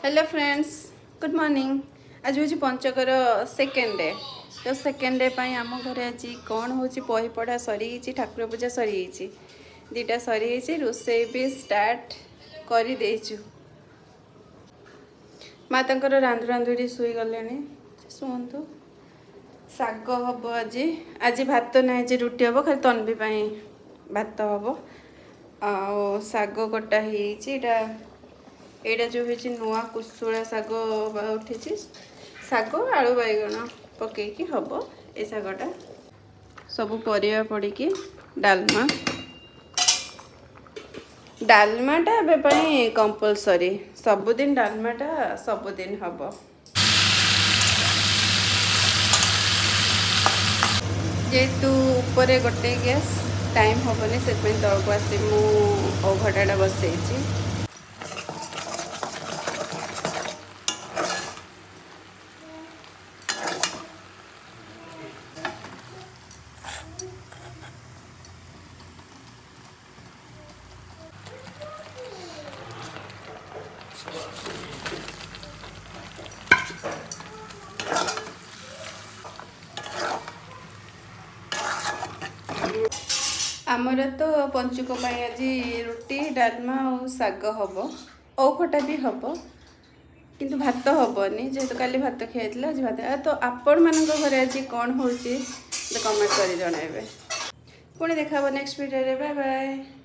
Hello friends, good morning. आज हूँ पंचकर second day. तो सेकेंड डे पर आम घर आज कौन हो बही पढ़ा सरी ठाकुर पूजा सरी दीटा सरी रोसे भी स्टार्ट कर देचु। माँ तर रांधु रांधुड़ी शुई गले शुंतु। शाग हम आज आज भात ना आज रुटी हम खाली तन्वी भात हम आग कटा होटा एटा जो है नुआ कुशुला शाग उठी शाग आलू बैगण पकईकि हम ए शागटा सब परिया पड़ी डालमा डालमाटा एवं कंपलसरी सबुदिन डालमाटा सबुदिन हम। जेहेतु ऊपर गोटे गैस टाइम हेनी से तौक आसी मु अवघटाटा बसई। आमर तो पंचुक आज रुटी डालमा और शाग हम औखटा भी हम किंतु भात हेनी जेहेतु काली भात खाई आज भात। तो आपण मान घर आज कौन हो कमेंट कर जनइबे। पुणी देखा नेक्स्ट वीडियो। Bye bye.